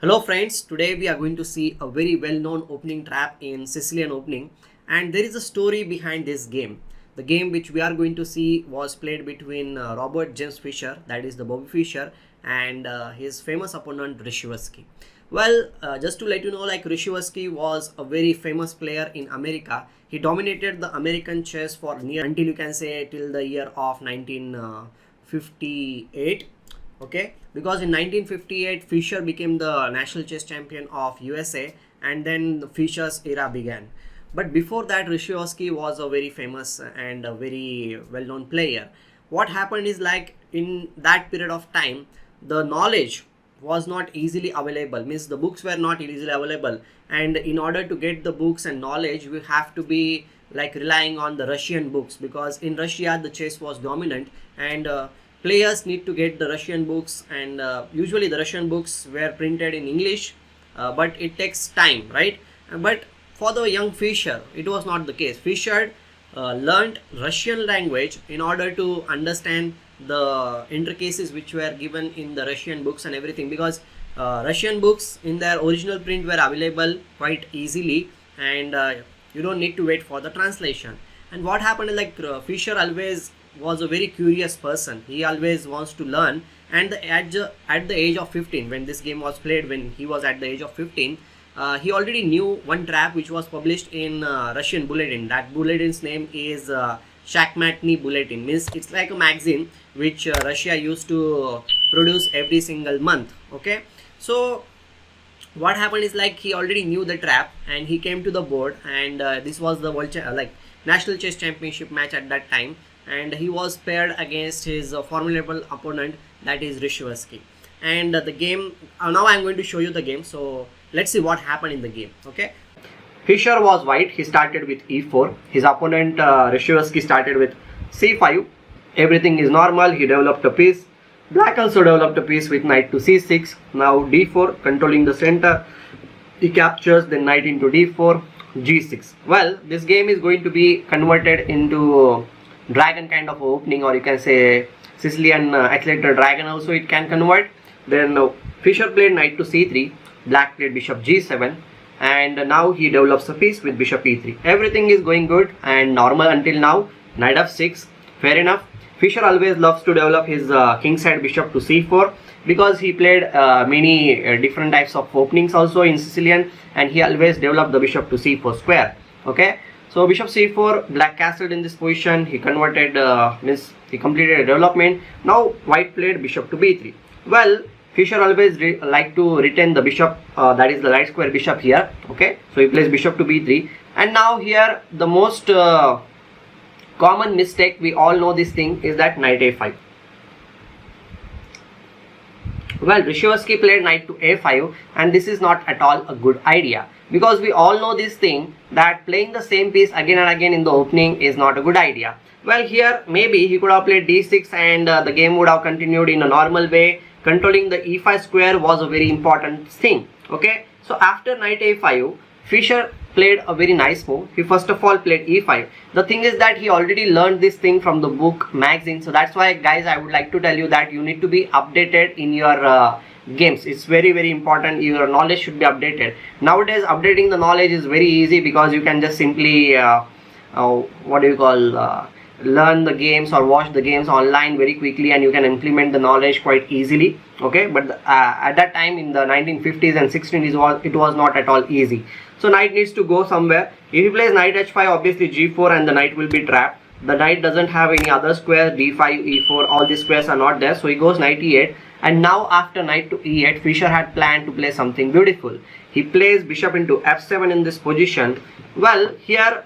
Hello friends, today we are going to see a very well-known opening trap in Sicilian opening, and there is a story behind this game. The game which we are going to see was played between Robert James Fischer, that is the Bobby Fischer, and his famous opponent Rishivsky. Just to let you know, like Rishivsky was a very famous player in America. He dominated the American chess for near until you can say till the year of 1958. Okay, because in 1958 Fischer became the national chess champion of USA, and then the Fischer's era began. But before that, Rishivsky was a very famous and a very well-known player. What happened is, like, in that period of time, the knowledge was not easily available, means the books were not easily available, and in order to get the books and knowledge we have to be like relying on the Russian books, because in Russia the chess was dominant, and players need to get the Russian books, and usually the Russian books were printed in English, but it takes time, right? But for the young Fischer, it was not the case. Fischer learned Russian language in order to understand the intricacies which were given in the Russian books and everything, because Russian books in their original print were available quite easily, and you don't need to wait for the translation. And what happened is, like, Fischer always was a very curious person. He always wants to learn, and at the age of 15, when this game was played, when he was at the age of 15, he already knew one trap which was published in Russian bulletin. That bulletin's name is Shakhmatny Bulletin. Means it's like a magazine which Russia used to produce every single month. Okay, so what happened is, like, he already knew the trap and he came to the board, and this was the national chess championship match at that time, and he was paired against his formidable opponent, that is Rishivsky. And the game, now I'm going to show you the game, so let's see what happened in the game. Okay, Fischer was white. He started with e4. His opponent Rishivsky started with c5. Everything is normal. He developed a piece. Black also developed a piece with knight to c6. Now d4, controlling the center. He captures, then knight into d4, g6. Well, this game is going to be converted into dragon kind of opening, or you can say Sicilian accelerator dragon also it can convert. Then Fischer played knight to c3. Black played bishop g7. And now he develops a piece with bishop e3. Everything is going good and normal until now. Knight f6, fair enough. Fischer always loves to develop his kingside bishop to c4, because he played many different types of openings also in Sicilian, and he always developed the bishop to c4 square. Okay, so bishop c4, black castled in this position. He converted, means he completed a development. Now white played bishop to b3. Well, Fischer always like to retain the bishop, that is the right square bishop here. Okay, so he plays bishop to b3, and now here the most common mistake, we all know this thing, is that knight a5. Well, Rishivsky played knight to a5, and this is not at all a good idea, because we all know this thing, that playing the same piece again and again in the opening is not a good idea. Well, here maybe he could have played d6, and the game would have continued in a normal way. Controlling the e5 square was a very important thing. Okay, so after knight a5, Fischer played a very nice move. He first of all played e5. The thing is that he already learned this thing from the book magazine, so that's why, guys, I would like to tell you that you need to be updated in your games. It's very, very important. Your knowledge should be updated. Nowadays updating the knowledge is very easy, because you can just simply learn the games or watch the games online very quickly, and you can implement the knowledge quite easily. Okay, but at that time in the 1950s and 60s, it was not at all easy. So knight needs to go somewhere. If he plays knight h5, obviously g4, and the knight will be trapped. The knight doesn't have any other square, d5, e4, all these squares are not there, so he goes knight e8. And now after knight to e8, Fischer had planned to play something beautiful. He plays bishop into f7 in this position. Well, here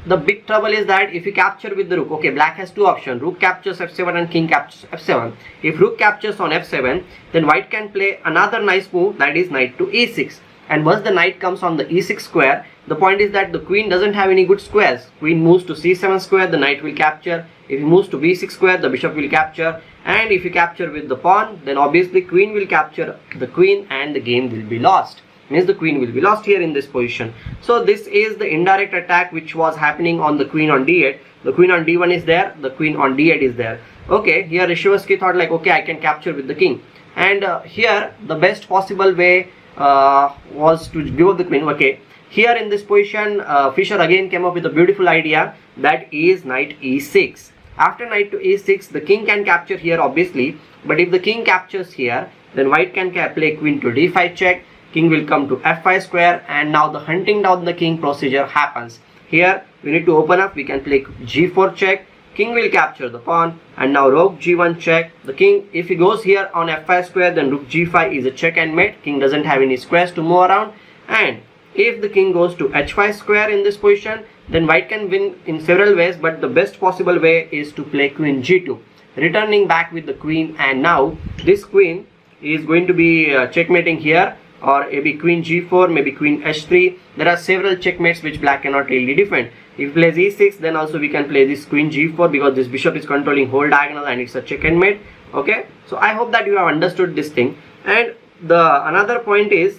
the big trouble is that if you capture with the rook, okay, black has two options: rook captures f7 and king captures f7. If rook captures on f7, then white can play another nice move, that is knight to e6. And once the knight comes on the e6 square, the point is that the queen doesn't have any good squares. Queen moves to c7 square, the knight will capture. If he moves to b6 square, the bishop will capture. And if you capture with the pawn, then obviously queen will capture the queen, and the game will be lost. Means the queen will be lost here in this position. So this is the indirect attack which was happening on the queen on d8. The queen on d1 is there, the queen on d8 is there. Okay, here Rishievsky thought like, okay, I can capture with the king, and here the best possible way was to give up the queen. Okay, here in this position Fischer again came up with a beautiful idea, that is knight e6. After knight to e6, the king can capture here obviously, but if the king captures here, then white can play queen to d5 check, king will come to f5 square, and now the hunting down the king procedure happens. Here we need to open up, we can play g4 check, king will capture the pawn, and now rook g1 check. The king, if he goes here on f5 square, then rook g5 is a check and mate, king doesn't have any squares to move around. And if the king goes to h5 square in this position, then white can win in several ways, but the best possible way is to play queen g2, returning back with the queen, and now this queen is going to be checkmating here, or maybe queen g4, maybe queen h3. There are several checkmates which black cannot really defend. If he plays e6, then also we can play this queen g4, because this bishop is controlling whole diagonal and it's a check and mate. Okay, so I hope that you have understood this thing. And the another point is,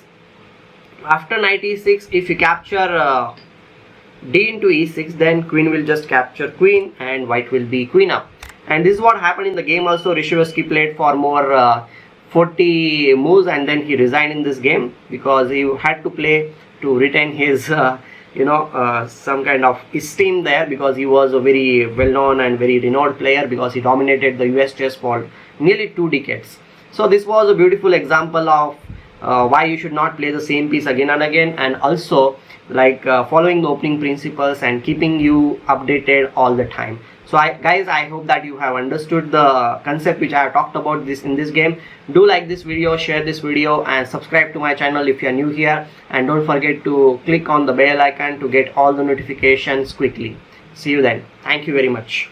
after knight e6, if you capture d into e6, then queen will just capture queen and white will be queen up. And this is what happened in the game also. Rishievsky played for more 40 moves, and then he resigned in this game because he had to play to retain his some kind of esteem there, because he was a very well known and very renowned player, because he dominated the US chess for nearly 2 decades. So this was a beautiful example of why you should not play the same piece again and again, and also like following the opening principles and keeping you updated all the time. So guys, I hope that you have understood the concept which I have talked about this in this game. Do like this video, share this video, and subscribe to my channel if you are new here, and don't forget to click on the bell icon to get all the notifications quickly. See you then. Thank you very much.